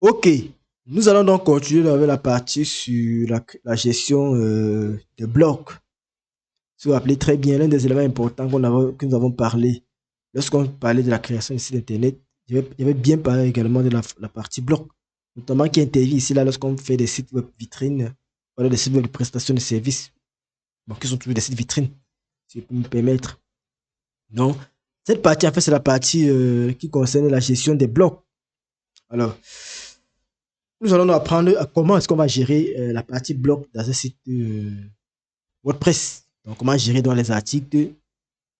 Ok, nous allons donc continuer avec la partie sur la gestion des blocs. Si vous vous rappelez très bien, l'un des éléments importants que nous avons parlé lorsqu'on parlait de la création du site internet, j'avais bien parlé également de la partie bloc, notamment qui intervient ici là lorsqu'on fait des sites web vitrines, voilà, des sites web de prestation de services, bon, qui sont toujours des sites vitrines, si je peux me permettre. Donc, cette partie, en fait, c'est la partie qui concerne la gestion des blocs. Alors, nous allons nous apprendre à comment est-ce qu'on va gérer la partie bloc dans un site WordPress. Donc, comment gérer dans les articles.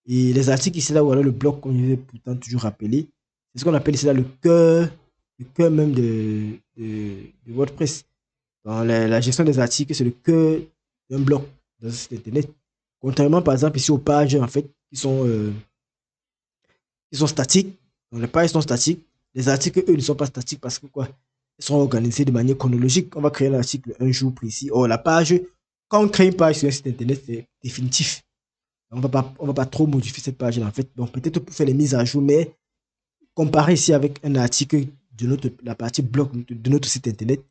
Et les articles ici, là, où alors le bloc, comme je vais pourtant toujours rappeler, c'est ce qu'on appelle ici là le cœur même de WordPress. Dans la gestion des articles, c'est le cœur d'un bloc dans un site internet. Contrairement, par exemple, ici aux pages, en fait, qui sont statiques. Donc, les pages sont statiques. Les articles, eux, ne sont pas statiques parce que quoi? Ils sont organisés de manière chronologique. On va créer un article un jour précis. Or, la page, quand on crée une page sur un site internet, c'est définitif. On va pas trop modifier cette page en fait. Donc, peut-être pour faire les mises à jour, mais comparer ici avec un article la partie blog de notre site internet,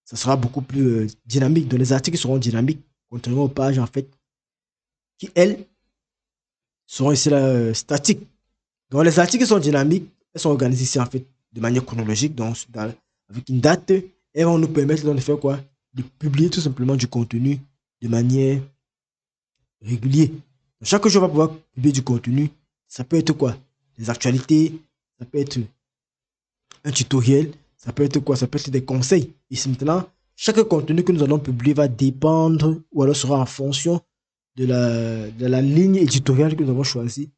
ça sera beaucoup plus dynamique. Donc, les articles seront dynamiques, contrairement aux pages en fait, qui elles seront ici là, statiques. Donc, les articles sont dynamiques, elles sont organisées ici en fait de manière chronologique, donc avec une date, et elles vont nous permettre donc, de faire quoi? De publier tout simplement du contenu de manière régulière. Chaque jour, on va pouvoir publier du contenu. Ça peut être quoi? Des actualités, ça peut être un tutoriel, ça peut être quoi? Ça peut être des conseils. Ici maintenant, chaque contenu que nous allons publier va dépendre ou alors sera en fonction de la ligne éditoriale que nous avons choisie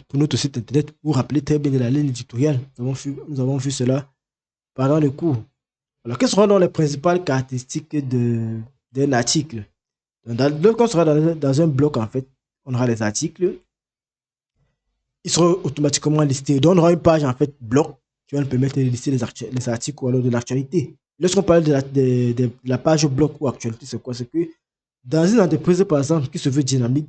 pour notre site internet. Vous vous rappelez très bien de la ligne éditoriale. Nous avons vu cela pendant le cours. Alors, quelles seront donc les principales caractéristiques d'un article? Lorsqu'on sera dans un bloc, en fait, on aura les articles, ils seront automatiquement listés. Donc, on aura une page, en fait, bloc, qui va nous permettre de lister les articles ou alors de l'actualité. Lorsqu'on parle de la page bloc ou actualité, c'est quoi? C'est que dans une entreprise, par exemple, qui se veut dynamique,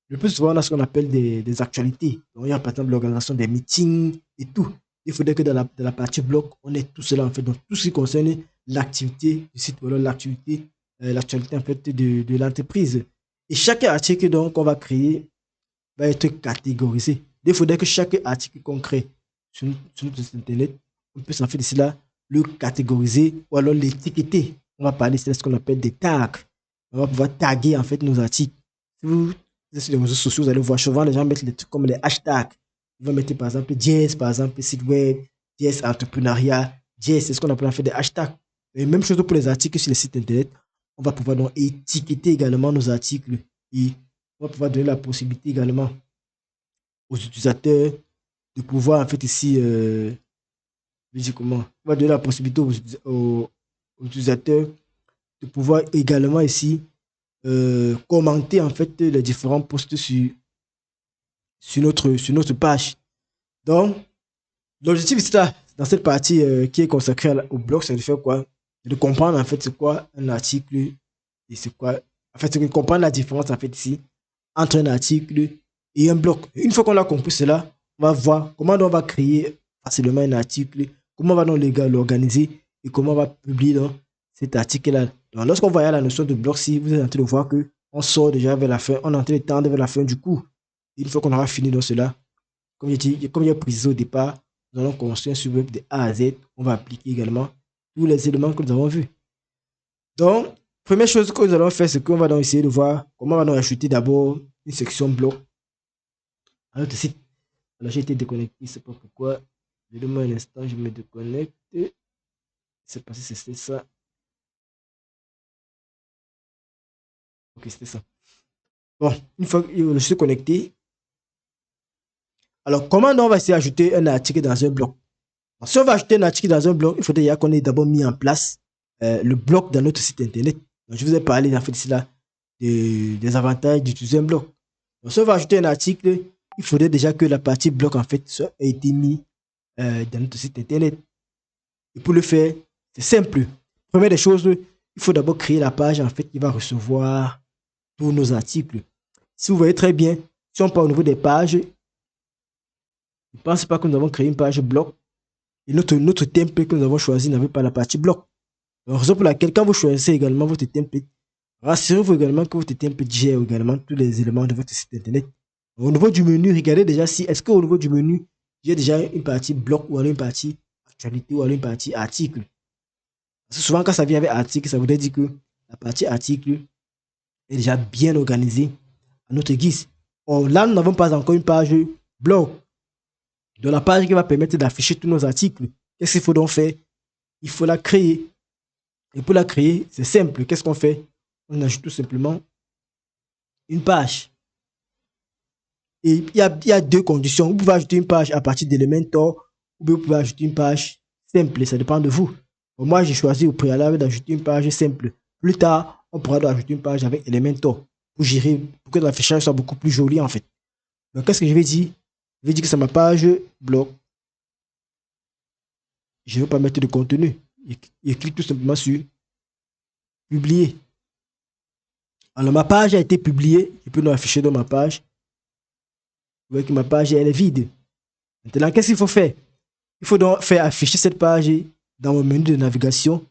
le plus souvent, on a ce qu'on appelle des actualités. Donc, il y a par exemple l'organisation des meetings et tout. Il faudrait que dans la partie bloc, on ait tout cela en fait. Donc, tout ce qui concerne l'activité du site, voilà, l'actualité en fait de l'entreprise. Et chaque article donc qu'on va créer va être catégorisé. Il faudrait que chaque article qu'on crée sur notre site internet, on peut s'en faire d'ici là, le catégoriser ou alors l'étiqueter. On va parler de ce qu'on appelle des tags. On va pouvoir taguer en fait nos articles. Si vous êtes sur les réseaux sociaux, vous allez voir souvent les gens mettent des trucs comme les hashtags. Ils vont mettre par exemple JS, par exemple site web, JS entrepreneuriat, JS, c'est ce qu'on appelle en fait des hashtags. Et même chose pour les articles sur les sites internet. On va pouvoir donc étiqueter également nos articles et on va pouvoir donner la possibilité également aux utilisateurs de pouvoir en fait ici, je dis comment, on va donner la possibilité aux utilisateurs de pouvoir également ici commenter en fait les différents posts sur notre page. Donc, l'objectif ici là, dans cette partie qui est consacrée au blog, c'est de faire quoi? De comprendre en fait c'est quoi un article et c'est quoi. En fait, c'est de comprendre la différence en fait ici entre un article et un blog. Une fois qu'on a compris cela, on va voir comment on va créer facilement un article, comment on va donc l'organiser et comment on va publier dans cet article-là. Donc, lorsqu'on va à la notion de blog, si vous êtes en train de voir que on sort déjà vers la fin, on est en train de tendre vers la fin du cours. Et une fois qu'on aura fini dans cela, comme j'ai précisé au départ, nous allons construire un site web de A à Z. On va appliquer également tous les éléments que nous avons vus. Donc, première chose que nous allons faire, c'est qu'on va donc essayer de voir comment on va donc ajouter d'abord une section blog à notre site. Alors, j'ai été déconnecté, je ne sais pas pourquoi. Donne-moi un instant, je me déconnecte. C'est passé, c'était ça. Ok, c'était ça. Bon, une fois que je suis connecté, alors comment on va essayer d'ajouter un article dans un blog? Alors, si on va ajouter un article dans un blog, il faudrait déjà qu'on ait d'abord mis en place le blog dans notre site internet. Donc, je vous ai parlé en fait ici là des avantages d'utiliser un blog. Donc, si on va ajouter un article, il faudrait déjà que la partie blog en fait ait été mise dans notre site internet. Et pour le faire, c'est simple. Première des choses, il faut d'abord créer la page en fait qui va recevoir tous nos articles. Si vous voyez très bien, si on part au niveau des pages, ne pensez pas que nous avons créé une page blog Et notre template que nous avons choisi n'avait pas la partie bloc. Donc, raison pour laquelle, quand vous choisissez également votre template, rassurez-vous également que votre template gère également tous les éléments de votre site internet. Au niveau du menu, regardez déjà si, est-ce qu'au niveau du menu, j'ai déjà une partie bloc ou alors une partie actualité ou alors une partie article. Parce que souvent, quand ça vient avec article, ça voudrait dire que la partie article est déjà bien organisée à notre guise. Or, là, nous n'avons pas encore une page blog. De la page qui va permettre d'afficher tous nos articles. Qu'est-ce qu'il faut donc faire? Il faut la créer. Et pour la créer, c'est simple. Qu'est-ce qu'on fait? On ajoute tout simplement une page. Et il y a deux conditions. Vous pouvez ajouter une page à partir d'Elementor ou vous pouvez ajouter une page simple. Ça dépend de vous. Bon, moi, j'ai choisi au préalable d'ajouter une page simple. Plus tard, on pourra ajouter une page avec Elementor pour gérer, pour que l'affichage soit beaucoup plus joli en fait. Donc, qu'est-ce que je vais dire? Je vais dire que c'est ma page blog. Je ne vais pas mettre de contenu. Et clique tout simplement sur publier. Alors, ma page a été publiée. Je peux nous afficher dans ma page. Vous voyez que ma page elle est vide. Maintenant, qu'est-ce qu'il faut faire? Il faut donc faire afficher cette page dans mon menu de navigation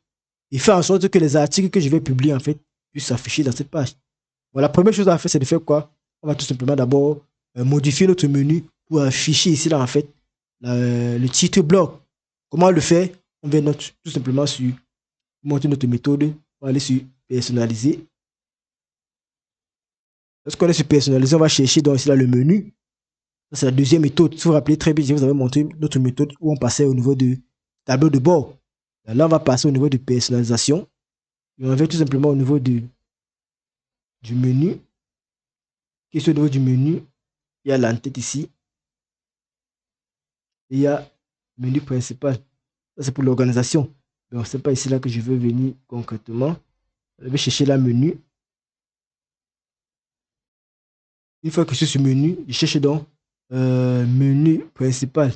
et faire en sorte que les articles que je vais publier en fait puissent s'afficher dans cette page. Bon, la première chose à faire, c'est de faire quoi? On va tout simplement d'abord modifier notre menu pour afficher ici là en fait le titre blog. Comment le faire? On vient donc tout simplement sur monter notre méthode. On va aller sur personnaliser. Lorsqu'on est sur personnaliser, on va chercher donc ici là le menu. C'est la deuxième méthode. Si vous vous rappelez très bien, je vous avais montré notre méthode où on passait au niveau du tableau de bord. Là, on va passer au niveau de personnalisation. Et on va tout simplement au niveau du menu. Qui est au niveau du menu, il y a l'entête ici. Et il y a le menu principal. Ça, c'est pour l'organisation. Donc, ce n'est pas ici là que je veux venir concrètement. Je vais chercher la menu. Une fois que je suis sur menu, je cherche donc menu principal.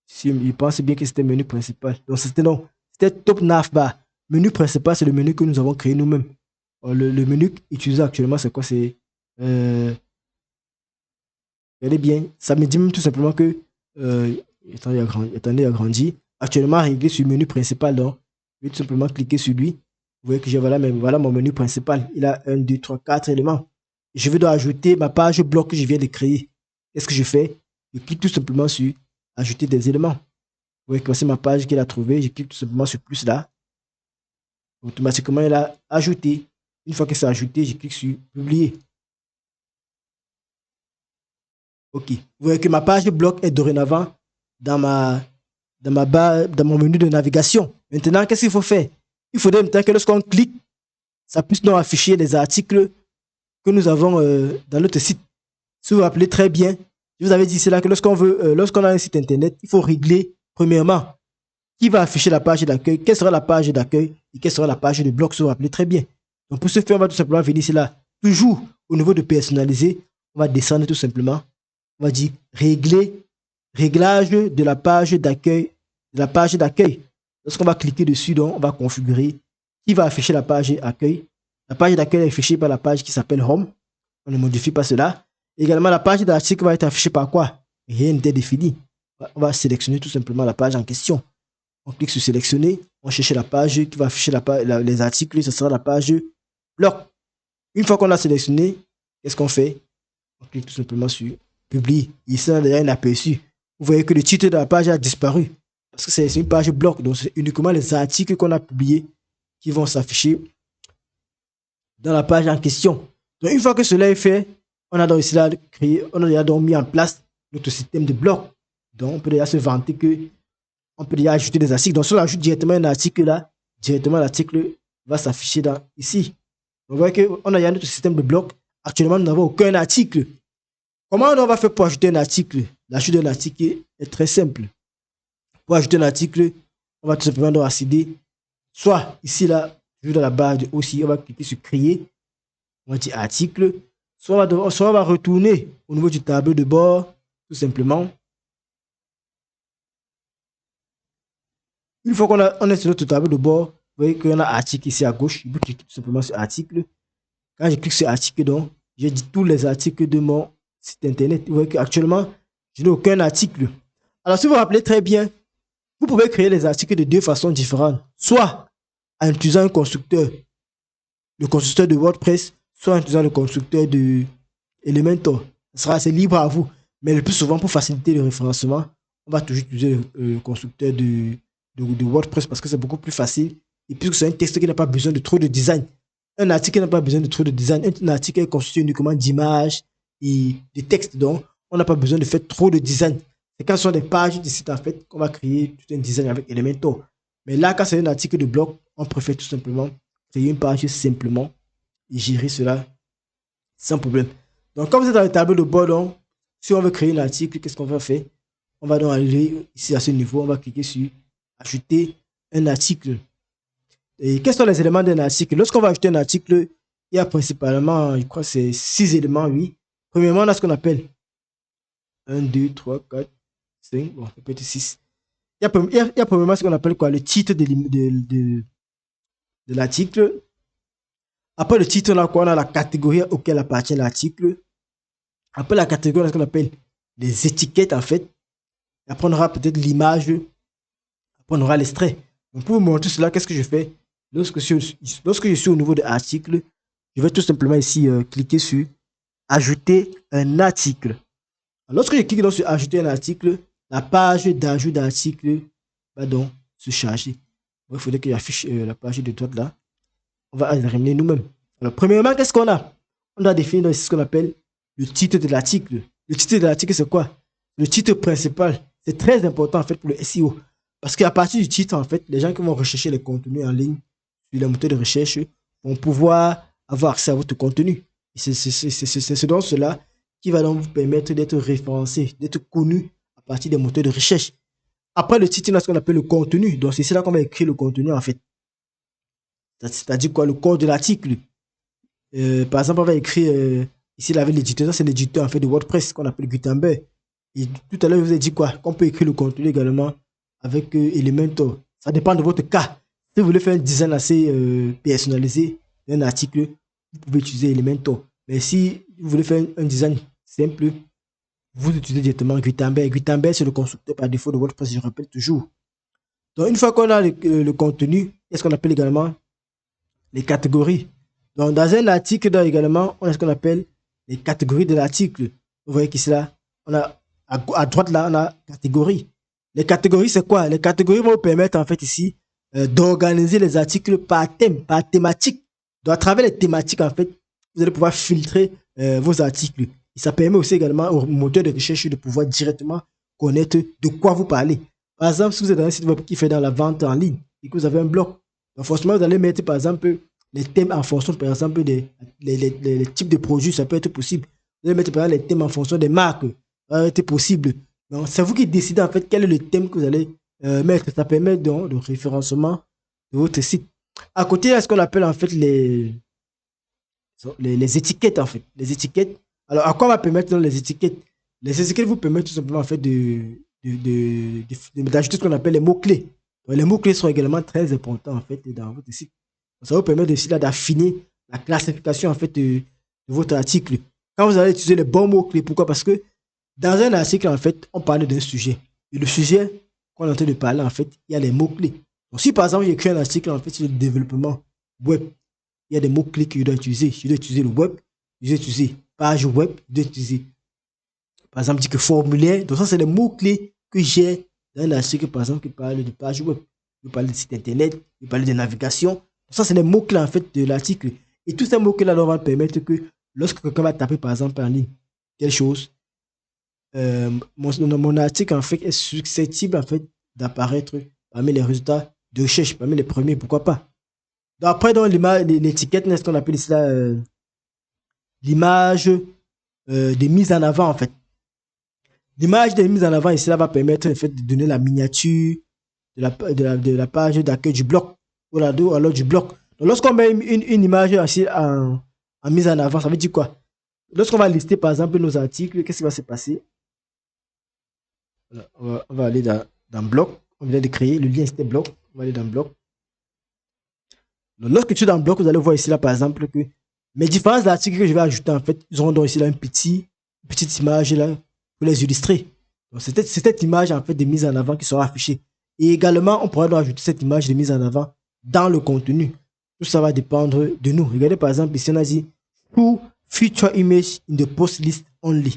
Je pense bien que c'était menu principal. Donc c'était top navbar. Menu principal, c'est le menu que nous avons créé nous-mêmes. Le menu utilisé actuellement, c'est quoi? C'est regardez bien, ça me dit même tout simplement que attendez, agrandi. Actuellement, régler sur le menu principal. Donc, je vais tout simplement cliquer sur lui. Vous voyez que j'ai voilà mon menu principal. Il a 1, 2, 3, 4 éléments. Je veux donc ajouter ma page bloc que je viens de créer. Qu'est-ce que je fais? Je clique tout simplement sur ajouter des éléments. Vous voyez que c'est ma page qu'il a trouvée. Je clique tout simplement sur plus là. Automatiquement, il a ajouté. Une fois que c'est ajouté, je clique sur publier. Ok. Vous voyez que ma page bloc est dorénavant dans mon menu de navigation. Maintenant, qu'est-ce qu'il faut faire? Il faudrait maintenant que lorsqu'on clique, ça puisse nous afficher les articles que nous avons dans notre site. Si vous vous rappelez très bien, je vous avais dit cela que lorsqu'on a un site internet, il faut régler premièrement qui va afficher la page d'accueil, quelle sera la page d'accueil et quelle sera la page de bloc, si vous vous rappelez très bien. Donc pour ce faire, on va tout simplement venir ici là, toujours au niveau de personnaliser, on va descendre tout simplement, on va dire réglage de la page d'accueil, Lorsqu'on va cliquer dessus, donc on va configurer qui va afficher la page accueil. La page d'accueil est affichée par la page qui s'appelle Home. On ne modifie pas cela. Également, la page d'article va être affichée par quoi? Rien n'était défini. On va sélectionner tout simplement la page en question. On clique sur sélectionner. On cherche la page qui va afficher les articles. Ce sera la page bloc. Une fois qu'on a sélectionné, qu'est-ce qu'on fait? On clique tout simplement sur publier. Ici, on a déjà un aperçu. Vous voyez que le titre de la page a disparu. Parce que c'est une page bloc. Donc, c'est uniquement les articles qu'on a publiés qui vont s'afficher dans la page en question. Donc, une fois que cela est fait, on a donc ici là créé, on a déjà donc mis en place notre système de blocs. Donc, on peut déjà se vanter que on peut déjà ajouter des articles. Donc, si on ajoute directement un article là, directement l'article va s'afficher ici. Donc, vous voyez qu'on a déjà notre système de blocs. Actuellement, nous n'avons aucun article. Comment on va faire pour ajouter un article? L'ajout d'un article est très simple. Pour ajouter un article, on va tout simplement donc accéder, soit ici là, dans la barre de aussi, on va cliquer sur créer, on va dire article, soit on va retourner au niveau du tableau de bord, tout simplement. Une fois qu'on est sur notre tableau de bord, vous voyez qu'on a article ici à gauche, je clique tout simplement sur article. Quand je clique sur article, donc, j'ai dit tous les articles de mon site internet. Vous voyez qu'actuellement, je n'ai aucun article. Alors, si vous vous rappelez très bien, Vous pouvez créer les articles de deux façons différentes. Soit en utilisant un constructeur, le constructeur de WordPress, soit en utilisant le constructeur de Elementor. C'est libre à vous. Mais le plus souvent, pour faciliter le référencement, on va toujours utiliser le constructeur de WordPress parce que c'est beaucoup plus facile. Et puisque c'est un texte qui n'a pas besoin de trop de design. Un article n'a pas besoin de trop de design. Un article est constitué uniquement d'images et de textes. Donc, on n'a pas besoin de faire trop de design. C'est quand ce sont des pages du site, en fait, qu'on va créer tout un design avec Elementor. Mais là, quand c'est un article de blog, on préfère tout simplement créer une page simplement et gérer cela sans problème. Donc, comme c'est dans le tableau de bord, donc, si on veut créer un article, qu'est-ce qu'on va faire? On va donc aller ici à ce niveau, on va cliquer sur ajouter un article. Et quels sont les éléments d'un article? Lorsqu'on va ajouter un article, il y a principalement, je crois, c'est 6 éléments, oui. Premièrement, on a ce qu'on appelle 1, 2, 3, 4, 5, bon, peut-être 6. Il y a premièrement ce qu'on appelle quoi? Le titre de l'article. Après le titre, là, quoi, on a la catégorie auquel appartient l'article. Après la catégorie, on a ce qu'on appelle les étiquettes, en fait. Après, on aura peut-être l'image. Après, on aura l'extrait. Donc, pour vous montrer cela, qu'est-ce que je fais? Lorsque je suis au niveau de l'article, je vais tout simplement ici cliquer sur ajouter un article. Lorsque je clique sur ajouter un article, la page d'ajout d'article va donc se charger. Il faudrait que j'affiche la page de droite là. On va la ramener nous-mêmes. Alors, premièrement, qu'est-ce qu'on a? On doit définir ce qu'on appelle le titre de l'article. Le titre de l'article, c'est quoi? Le titre principal. C'est très important en fait pour le SEO. Parce qu'à partir du titre, en fait, les gens qui vont rechercher les contenus en ligne sur les moteurs de recherche vont pouvoir avoir accès à votre contenu. C'est donc cela qui va donc vous permettre d'être référencé, d'être connu à partir des moteurs de recherche. Après le titre, il y a ce qu'on appelle le contenu. Donc c'est là qu'on va écrire le contenu en fait. C'est-à-dire quoi? Le corps de l'article. Par exemple, on va écrire ici avec l'éditeur. Ça, c'est l'éditeur en fait de WordPress qu'on appelle Gutenberg. Et tout à l'heure, je vous ai dit quoi? Qu'on peut écrire le contenu également avec Elementor. Ça dépend de votre cas. Si vous voulez faire un design assez personnalisé d'un article, vous pouvez utiliser Elementor. Mais si vous voulez faire un design simple, vous utilisez directement Gutenberg. Gutenberg, c'est le constructeur par défaut de WordPress, je rappelle toujours. Donc, une fois qu'on a le contenu, il y a ce qu'on appelle également les catégories. Donc, dans un article, également, on a ce qu'on appelle les catégories de l'article. Vous voyez qu'ici, là, on a à droite, là, on a catégories. Les catégories, c'est quoi? Les catégories vont vous permettre, en fait, ici, d'organiser les articles par thème, par thématique. Donc, à travers les thématiques, en fait, vous allez pouvoir filtrer vos articles. Et ça permet aussi également au moteur de recherche de pouvoir directement connaître de quoi vous parlez. Par exemple, si vous êtes dans un site web qui fait dans la vente en ligne et que vous avez un blog, donc forcément, vous allez mettre, par exemple, les thèmes en fonction, par exemple, des les types de produits, ça peut être possible. Vous allez mettre, par exemple, les thèmes en fonction des marques, ça peut être possible. Donc, c'est vous qui décidez, en fait, quel est le thème que vous allez mettre. Ça permet donc le référencement de votre site. À côté, il y a ce qu'on appelle, en fait, les étiquettes, en fait. Les étiquettes. Alors, à quoi va permettre les étiquettes? Les étiquettes vous permettent tout simplement, en fait, d'ajouter ce qu'on appelle les mots-clés. Les mots-clés sont également très importants, en fait, dans votre site. Ça vous permet aussi d'affiner la classification, en fait, de votre article. Quand vous allez utiliser les bons mots-clés, pourquoi? Parce que dans un article, en fait, on parle d'un sujet. Et le sujet qu'on est en train de parler, en fait, il y a les mots-clés. Donc, si par exemple, j'écris un article, en fait, sur le développement web, il y a des mots-clés que je dois utiliser. Je dois utiliser le web, je dois utiliser page web, je dois utiliser, par exemple, dire que formulaire. Donc, ça, c'est les mots-clés que j'ai dans un article, par exemple, qui parle de page web. Je parle de site internet, je parle de navigation. Donc, ça, c'est les mots-clés, en fait, de l'article. Et tous ces mots-clés-là vont permettre que lorsque quelqu'un va taper, par exemple, en ligne, quelque chose, mon article, en fait, est susceptible, en fait, d'apparaître parmi les résultats de recherche, parmi les premiers, pourquoi pas. Donc, après, dans l'étiquette, c'est ce qu'on appelle ici là, l'image de mise en avant, en fait. L'image de mise en avant ici là va permettre en fait, de donner la miniature de la page d'accueil du bloc ou alors du bloc. Donc, lorsqu'on met une image ainsi en mise en avant, ça veut dire quoi? Lorsqu'on va lister par exemple nos articles, qu'est-ce qui va se passer? On va aller dans bloc. On vient de créer le lien, c'était bloc. On va aller dans bloc. Donc, lorsque tu es dans le bloc, vous allez voir ici là par exemple que mes différents articles que je vais ajouter en fait, ils auront donc ici là une petite image là pour les illustrer. Donc c'est cette image en fait de mise en avant qui sera affichée. Et également, on pourra donc ajouter cette image de mise en avant dans le contenu. Tout ça va dépendre de nous. Regardez par exemple, ici on a dit to feature image in the post list only.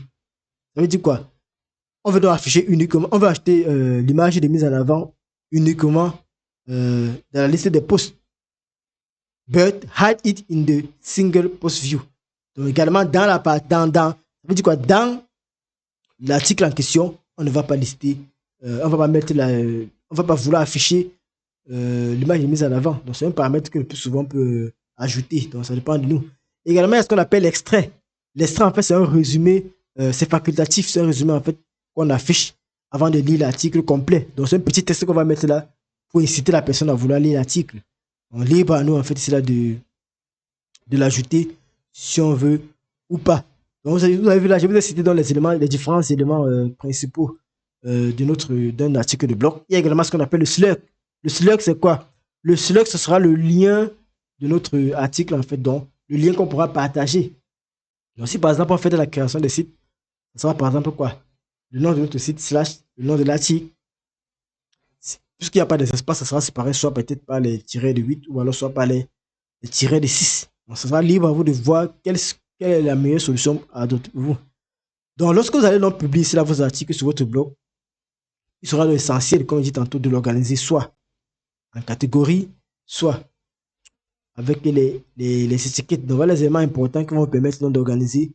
Ça veut dire quoi? On veut donc afficher uniquement, on veut acheter l'image de mise en avant uniquement dans la liste des posts. But hide it in the single post view. Donc également dans la part, ça veut dire quoi? Dans l'article en question, on ne va pas lister, on va pas mettre on va pas vouloir afficher l'image de mise en avant. Donc c'est un paramètre que le plus souvent on peut ajouter. Donc ça dépend de nous. Également, il y a ce qu'on appelle l'extrait. L'extrait, en fait, c'est un résumé, c'est facultatif, c'est un résumé en fait qu'on affiche avant de lire l'article complet. Donc c'est un petit texte qu'on va mettre là pour inciter la personne à vouloir lire l'article. On libre à nous en fait, c'est là de l'ajouter si on veut ou pas. Donc vous avez vu là, je vous ai cité dans les éléments, les différents éléments principaux d'un article de blog. Il y a également ce qu'on appelle le slug. Le slug, c'est quoi? Le slug, ce sera le lien de notre article en fait, donc le lien qu'on pourra partager. Donc si par exemple on fait de la création de site, ça sera par exemple quoi? Le nom de notre site / le nom de l'article. Puisqu'il n'y a pas d'espace, ça sera séparé soit peut-être par les tirets de 8 ou alors soit par les tirets de 6. Donc ça sera libre à vous de voir quelle est la meilleure solution à vous. Donc lorsque vous allez donc publier là, vos articles sur votre blog, il sera essentiel, comme je dis tantôt, de l'organiser soit en catégorie, soit avec les étiquettes. Donc voilà les éléments importants qui vont vous permettre d'organiser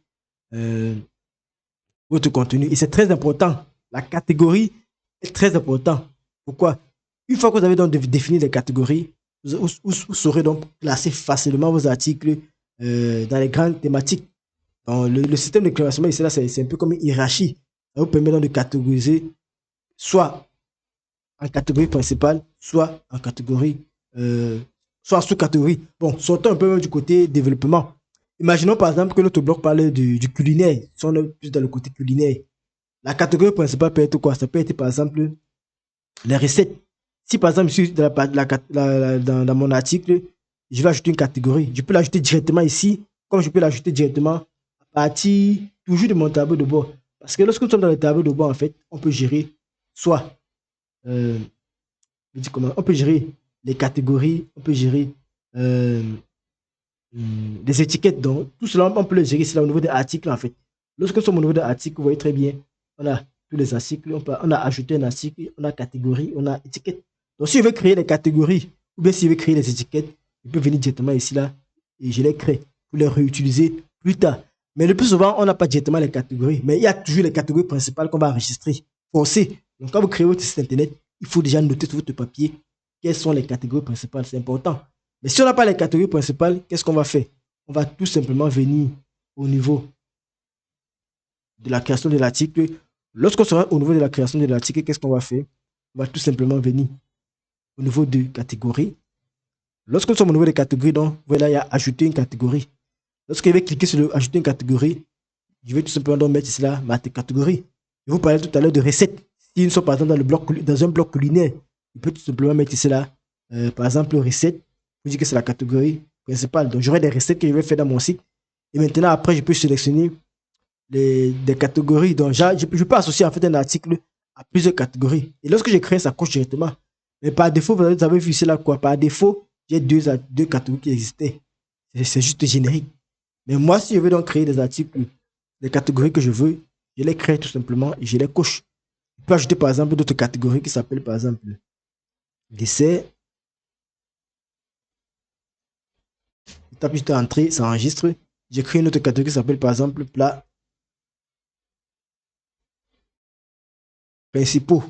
votre contenu. Et c'est très important. La catégorie est très importante. Pourquoi? Une fois que vous avez donc défini les catégories, vous saurez donc classer facilement vos articles dans les grandes thématiques. Donc, le système de classement ici, là, c'est un peu comme une hiérarchie. Ça vous permet donc de catégoriser soit en catégorie principale, soit en catégorie, soit en sous-catégorie. Bon, sortons un peu même du côté développement. Imaginons par exemple que notre blog parle du culinaire. Si on est plus dans le côté culinaire, la catégorie principale peut être quoi? Ça peut être par exemple les recettes. Si par exemple, je suis dans mon article, je vais ajouter une catégorie. Je peux l'ajouter directement ici, comme je peux l'ajouter directement à partir toujours de mon tableau de bord. Parce que lorsque nous sommes dans le tableau de bord, en fait, on peut gérer soit, on peut gérer les catégories, on peut gérer des étiquettes. Donc, tout cela, on peut le gérer ici là, au niveau des articles, en fait. Lorsque nous sommes au niveau des articles, vous voyez très bien, on a tous les articles, on a ajouté un article, on a catégorie, on a étiquette. Donc, si je veux créer les catégories, ou bien si je veux créer les étiquettes, je peux venir directement ici, là, et je les crée pour les réutiliser plus tard. Mais le plus souvent, on n'a pas directement les catégories, mais il y a toujours les catégories principales qu'on va enregistrer. Forcé. Donc, quand vous créez votre site internet, il faut déjà noter sur votre papier quelles sont les catégories principales. C'est important. Mais si on n'a pas les catégories principales, qu'est-ce qu'on va faire? On va tout simplement venir au niveau de la création de l'article. Lorsqu'on sera au niveau de la création de l'article, qu'est-ce qu'on va faire? On va tout simplement venir au niveau de catégorie. Lorsque nous sommes au niveau des catégories, donc voilà, il y a ajouter une catégorie. Lorsque je vais cliquer sur le ajouter une catégorie, je vais tout simplement donc mettre ici là ma catégorie. Je vous parlais tout à l'heure de recettes. Si nous sommes par exemple dans un bloc culinaire, je peux tout simplement mettre ici là, par exemple, recettes. Je dis que c'est la catégorie principale. Donc j'aurai des recettes que je vais faire dans mon site. Et maintenant, après, je peux sélectionner des catégories. Donc je peux associer en fait un article à plusieurs catégories. Et lorsque je crée, ça coche directement. Mais par défaut, vous avez vu ici là quoi? Par défaut, j'ai deux catégories qui existaient. C'est juste générique. Mais moi, si je veux donc créer des articles, des catégories que je veux, je les crée tout simplement et je les coche. Je peux ajouter par exemple d'autres catégories qui s'appellent par exemple dessert. Je tape juste entrée, ça enregistre. J'écris une autre catégorie qui s'appelle par exemple plat principaux.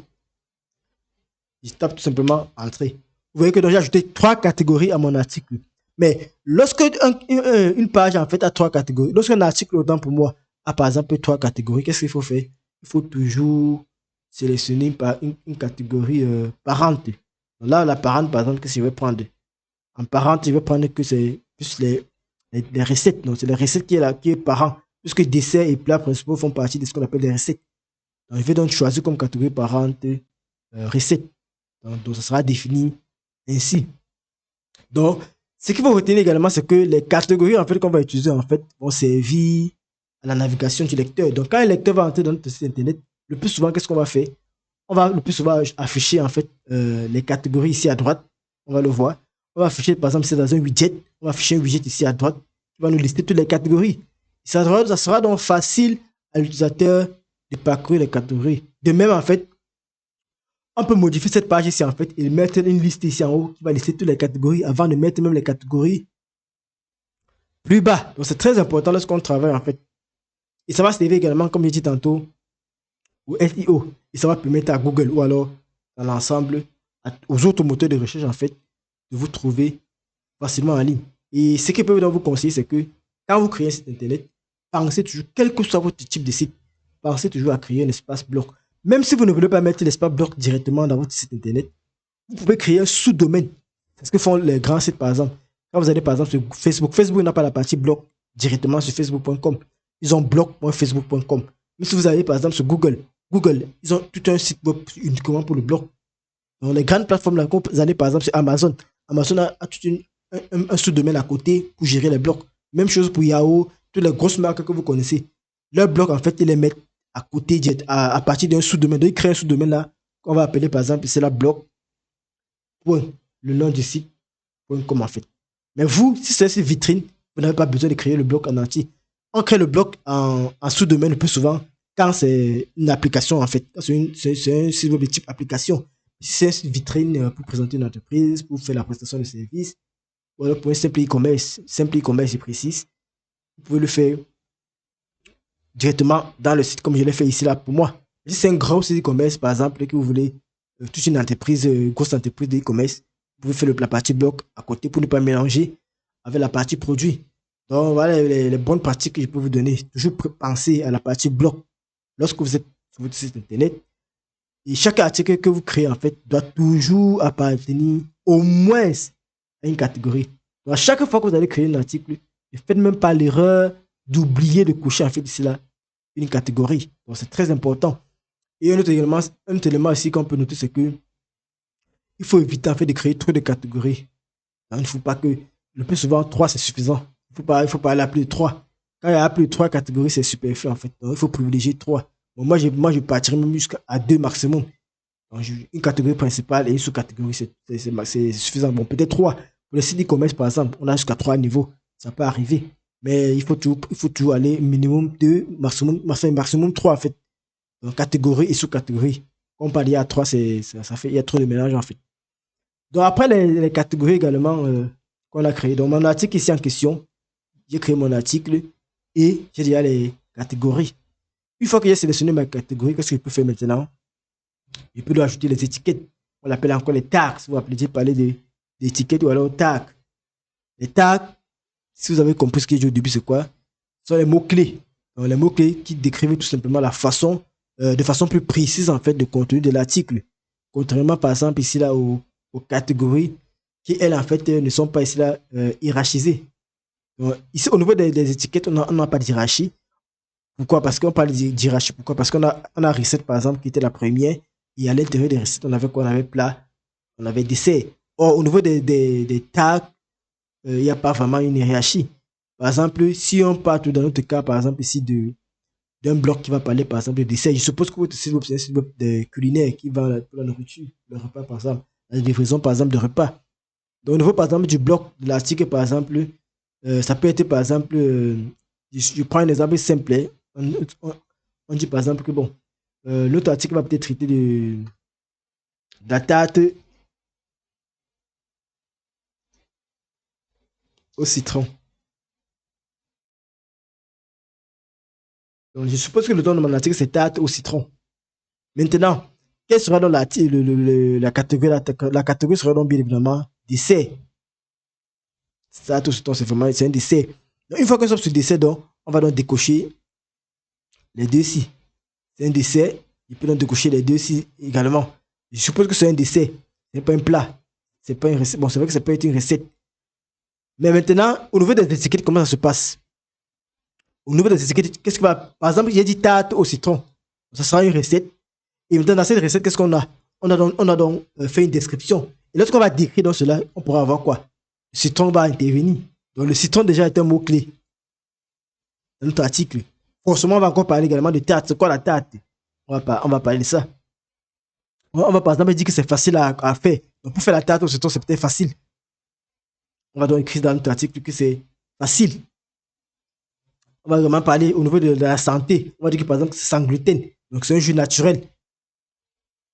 Je tape tout simplement entrée. Vous voyez que donc j'ai ajouté 3 catégories à mon article. Mais lorsque une page en fait a 3 catégories, lorsqu'un article autant pour moi a par exemple 3 catégories, qu'est-ce qu'il faut faire? Il faut toujours sélectionner par une catégorie parente. Donc là, la parente, par exemple, qu'est-ce que je vais prendre? En parente, je vais prendre que c'est plus les recettes. Donc c'est les recettes qui est parent. Puisque dessert et plats principaux font partie de ce qu'on appelle les recettes. Donc je vais donc choisir comme catégorie parente recettes. Donc ça sera défini ainsi. Donc, ce qu'il faut retenir également, c'est que les catégories en fait qu'on va utiliser en fait vont servir à la navigation du lecteur. Donc, quand un lecteur va entrer dans notre site internet, le plus souvent, qu'est-ce qu'on va faire? on va le plus souvent afficher en fait les catégories ici à droite. On va le voir. On va afficher, par exemple, c'est dans un widget. On va afficher un widget ici à droite qui va nous lister toutes les catégories. Ça sera donc facile à l'utilisateur de parcourir les catégories. De même, en fait, on peut modifier cette page ici en fait et mettre une liste ici en haut qui va lister toutes les catégories avant de mettre même les catégories plus bas. Donc c'est très important lorsqu'on travaille en fait. Et ça va servir également, comme j'ai dit tantôt, au SEO. Et ça va permettre à Google ou alors à l'ensemble, aux autres moteurs de recherche en fait, de vous trouver facilement en ligne. Et ce que je peux vous conseiller, c'est que quand vous créez un site internet, pensez toujours, quel que soit votre type de site, pensez toujours à créer un espace bloc. Même si vous ne voulez pas mettre l'espace bloc directement dans votre site internet, vous pouvez créer un sous-domaine. C'est ce que font les grands sites, par exemple. Quand vous allez, par exemple, sur Facebook, Facebook n'a pas la partie bloc directement sur facebook.com. Ils ont bloc.facebook.com. Mais si vous allez, par exemple, sur Google, ils ont tout un site web uniquement pour le bloc. Dans les grandes plateformes, là, quand vous allez, par exemple, sur Amazon, Amazon a tout un sous-domaine à côté pour gérer les blocs. Même chose pour Yahoo, toutes les grosses marques que vous connaissez. Leur bloc, en fait, ils les mettent à côté, à partir d'un sous-domaine. Donc, ils créent un sous-domaine là, qu'on va appeler, par exemple, c'est la bloc. Le nom du site, .com en fait. Mais vous, si c'est une vitrine, vous n'avez pas besoin de créer le bloc en entier. On crée le bloc en sous-domaine le plus souvent quand c'est une application en fait. C'est un site web de type application. Si c'est une vitrine pour présenter une entreprise, pour faire la prestation de service, ou alors pour un simple e-commerce, je précise, vous pouvez le faire directement dans le site comme je l'ai fait ici là pour moi. Si c'est un gros site e-commerce par exemple, que vous voulez toute une entreprise, grosse entreprise de e-commerce, vous pouvez faire la partie bloc à côté pour ne pas mélanger avec la partie produit. Donc voilà les bonnes pratiques que je peux vous donner. Toujours penser à la partie bloc lorsque vous êtes sur votre site internet. Et chaque article que vous créez en fait doit toujours appartenir au moins à une catégorie. Donc à chaque fois que vous allez créer un article, ne faites même pas l'erreur d'oublier de cocher en fait ici là une catégorie. Donc c'est très important. Et un autre élément ici qu'on peut noter, c'est que il faut éviter en fait de créer trop de catégories. Il ne faut pas que, le plus souvent, 3 c'est suffisant. Il faut pas aller à plus de 3. Quand il y a plus de 3 catégories, c'est superflu en fait. Donc il faut privilégier 3. Bon, moi, je partirais même jusqu'à 2 maximum. Donc, une catégorie principale et une sous-catégorie, c'est suffisant. Bon, peut-être 3. Pour le site e-commerce, par exemple, on a jusqu'à 3 niveaux. Ça peut arriver. Mais il faut toujours aller minimum 2, maximum 3 en fait. Donc, catégorie et sous-catégorie. Comme par à 3, ça fait, il y a trop de mélange en fait. Donc après les catégories également qu'on a créées. Donc mon article ici en question, j'ai créé mon article et j'ai déjà les catégories. Une fois que j'ai sélectionné ma catégorie, qu'est-ce que je peux faire maintenant? Je peux lui ajouter les étiquettes. On l'appelle encore les tags. Vous appelez parler d'étiquettes ou alors tags. Les tags, si vous avez compris ce que j'ai dit au début, c'est quoi? Ce sont les mots-clés. Donc les mots-clés qui décrivent tout simplement la façon, de façon plus précise en fait, le contenu de l'article. Contrairement par exemple ici là aux catégories qui elles en fait ne sont pas ici là hiérarchisées. Donc, ici au niveau des étiquettes, on n'a pas de hiérarchie. Pourquoi? Parce qu'on parle d'hierarchie. Pourquoi? Parce qu'on a recette par exemple qui était la première et à l'intérieur des recettes on avait quoi? On avait plat, on avait dessert. Or au niveau des tags, il n'y a pas vraiment une hiérarchie. Par exemple, si on part dans notre cas par exemple ici d'un bloc qui va parler par exemple de dessert, je suppose que votre site web c'est un site web de culinaire qui vend pour la nourriture, le repas par exemple, la livraison par exemple de repas. Donc au niveau par exemple du bloc de l'article par exemple, ça peut être par exemple, je prends un exemple simple, hein. On dit par exemple que bon, l'autre article va peut-être traiter de la tarte au citron. Donc je suppose que le nom de mon article c'est tarte au citron. Maintenant, quelle sera donc la catégorie? La catégorie sera donc bien évidemment dessert. Ça, tout ce temps, c'est un dessert. Donc, une fois qu'on est sur dessert, donc, on va donc décocher les deux ci. C'est un dessert. Il peut donc décocher les deux ci également. Je suppose que c'est un dessert. Ce n'est pas un plat. C'est pas une recette. Bon, c'est vrai que ça peut être une recette. Mais maintenant, au niveau des étiquettes, comment ça se passe? Au niveau des étiquettes, qu'est-ce que va. Par exemple, j'ai dit tarte au citron. Ça sera une recette. Et maintenant, dans cette recette, qu'est-ce qu'on a? On a donc fait une description. Et lorsqu'on va décrire dans cela, on pourra avoir quoi? Le citron va intervenir. Donc, le citron déjà est un mot-clé dans notre article. Forcément, on va encore parler également de tarte. C'est quoi la tarte? On va parler de ça. On va par exemple dire que c'est facile à faire. Donc pour faire la tarte au citron, c'est peut-être facile. On va donc écrire dans notre article que c'est facile. On va vraiment parler au niveau de la santé. On va dire que par exemple c'est sans gluten. Donc c'est un jus naturel.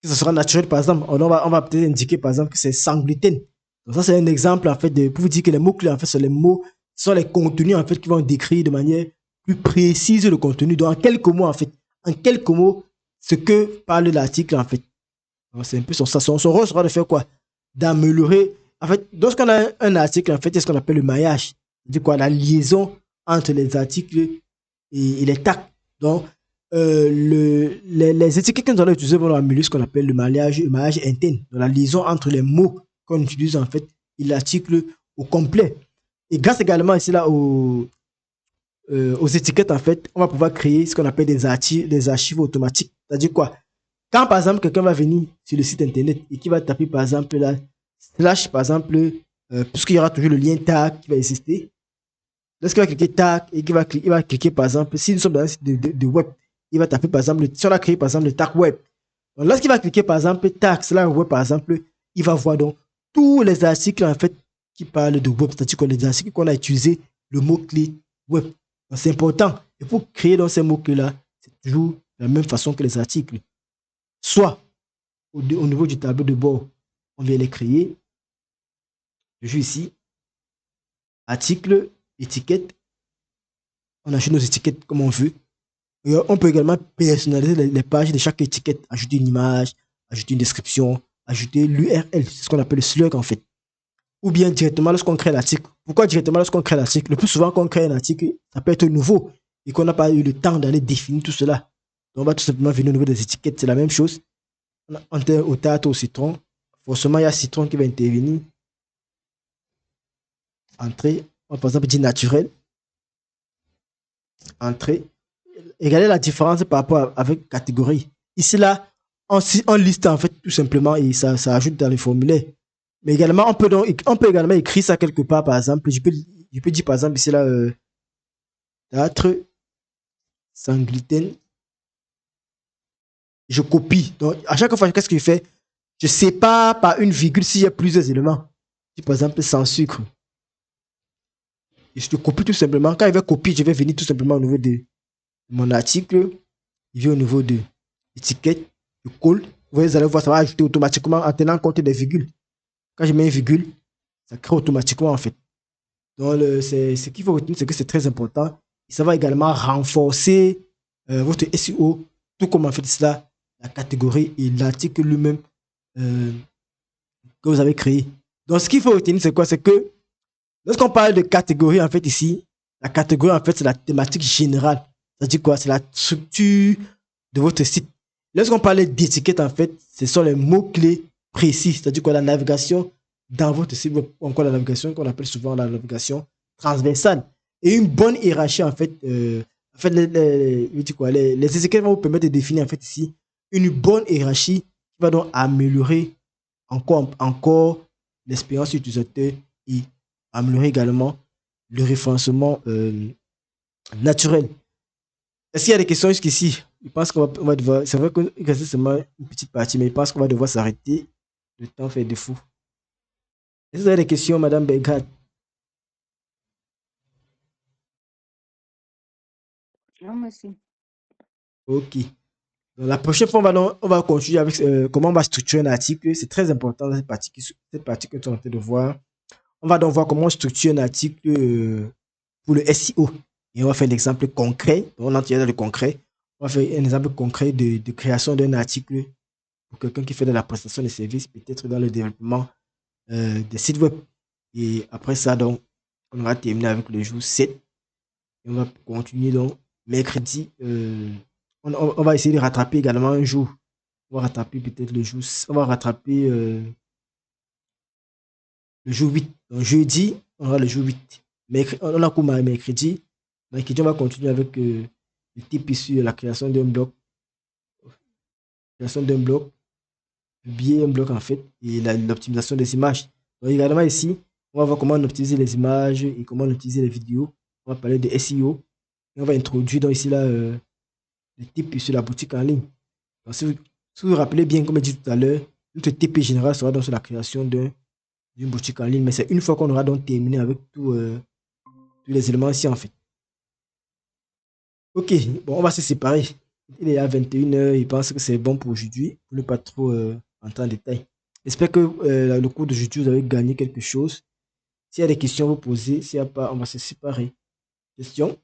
Que ce sera naturel par exemple. On va peut-être indiquer par exemple que c'est sans gluten. Donc ça c'est un exemple en fait pour vous dire que les mots clés en fait sont les mots, sont les contenus en fait qui vont décrire de manière plus précise le contenu. Donc en quelques mots en fait, en quelques mots, ce que parle l'article en fait. C'est un peu son rôle sera de faire quoi? D'améliorer. En fait, lorsqu'on a un article, en fait, c'est ce qu'on appelle le maillage. C'est quoi? La liaison entre les articles et les tags. Donc, les étiquettes que nous allons utiliser vont améliorer ce qu'on appelle le maillage interne. Donc, la liaison entre les mots qu'on utilise, en fait, et l'article au complet. Et grâce également ici là aux étiquettes, en fait, on va pouvoir créer ce qu'on appelle des archives automatiques. C'est-à-dire quoi? Quand par exemple quelqu'un va venir sur le site internet et qui va taper par exemple là, slash par exemple, puisqu'il y aura toujours le lien tag qui va exister, lorsqu'il va cliquer tag et il va cliquer par exemple, si nous sommes dans un site de web, il va taper par exemple, si on a créé par exemple le tag web, donc lorsqu'il va cliquer par exemple tag slash web par exemple, il va voir donc tous les articles en fait qui parlent de web, c'est-à-dire que les articles qu'on a utilisé le mot-clé web. C'est important. Et pour créer donc ces mots-clés-là, c'est toujours de la même façon que les articles. Soit au niveau du tableau de bord, on vient les créer. Je joue ici, article, étiquette. On achète nos étiquettes comme on veut. Et on peut également personnaliser les pages de chaque étiquette, ajouter une image, ajouter une description, ajouter l'URL, c'est ce qu'on appelle le slug en fait. Ou bien directement lorsqu'on crée l'article. Pourquoi directement lorsqu'on crée l'article? Le plus souvent qu'on crée un article, ça peut être nouveau et qu'on n'a pas eu le temps d'aller définir tout cela. Donc on va tout simplement venir au niveau des étiquettes, c'est la même chose. On a au tarte, au citron. Forcément, il y a citron qui va intervenir. Entrée, on va par exemple dire naturel. Entrée. Regardez la différence par rapport avec catégorie. Ici, là, on liste en fait tout simplement et ça ajoute dans les formulaires. Mais également, on peut également écrire ça quelque part, par exemple. Je peux dire par exemple ici, là, théâtre sans gluten. Je copie. Donc, à chaque fois, qu'est-ce que je fais? Je sépare par une virgule s'il y a plusieurs éléments. Si, par exemple, sans sucre. Et je te copie tout simplement. Quand il va copier, je vais venir tout simplement au niveau de mon article. Il vient au niveau de l'étiquette. Je colle. Vous allez voir, ça va ajouter automatiquement en tenant compte des virgules. Quand je mets une virgule, ça crée automatiquement en fait. Donc, ce qu'il faut retenir, c'est que c'est très important. Et ça va également renforcer votre SEO, tout comme en fait cela, la catégorie et l'article lui-même que vous avez créé. Donc, ce qu'il faut retenir, c'est quoi? C'est que lorsqu'on parle de catégorie, en fait, ici, la catégorie, en fait, c'est la thématique générale. C'est-à-dire quoi? C'est la structure de votre site. Lorsqu'on parle d'étiquette, en fait, ce sont les mots-clés précis. C'est-à-dire quoi? La navigation dans votre site, ou encore la navigation qu'on appelle souvent la navigation transversale. Et une bonne hiérarchie, en fait les étiquettes vont vous permettre de définir, en fait, ici, une bonne hiérarchie qui va donc améliorer encore l'expérience utilisateur et améliorer également le référencement naturel. Est-ce qu'il y a des questions jusqu'ici? Je pense qu'on va devoir. C'est vrai que c'est seulement une petite partie, mais je pense qu'on va devoir s'arrêter. Le temps fait défaut. Est-ce que vous avez des questions, Madame Beghat? Non, merci. Ok. Donc, la prochaine fois, on va continuer avec comment on va structurer un article. C'est très important dans cette partie que tu es en train de voir. On va donc voir comment on structure un article pour le SEO. Et on va faire un exemple concret. On entre dans le concret. On va faire un exemple concret de création d'un article pour quelqu'un qui fait de la prestation de services, peut-être dans le développement des sites web. Et après ça, donc, on va terminer avec le jour 7. Et on va continuer donc mercredi. On va essayer de rattraper également un jour. On va rattraper peut-être le jour. On va rattraper le jour 8. Donc jeudi, on aura le jour 8. On a cours mercredi. Mercredi, on va continuer avec le type issu de la création d'un blog. Création d'un blog, publier un blog en fait, et l'optimisation des images. Donc également ici, on va voir comment on optimiser les images et comment on utiliser les vidéos. On va parler de SEO. Et on va introduire donc ici là, les types issus de la boutique en ligne. Donc, Si vous vous rappelez bien, comme je dit tout à l'heure, notre TP général sera donc sur la création d'une boutique en ligne, mais c'est une fois qu'on aura donc terminé avec tous les éléments ici en fait. Ok, bon, on va se séparer. Il est à 21 h, il pense que c'est bon pour aujourd'hui, pour ne pas trop entrer en détail. J'espère que le cours d'aujourd'hui, vous avez gagné quelque chose. S'il y a des questions à vous poser, s'il n'y a pas, on va se séparer. Question?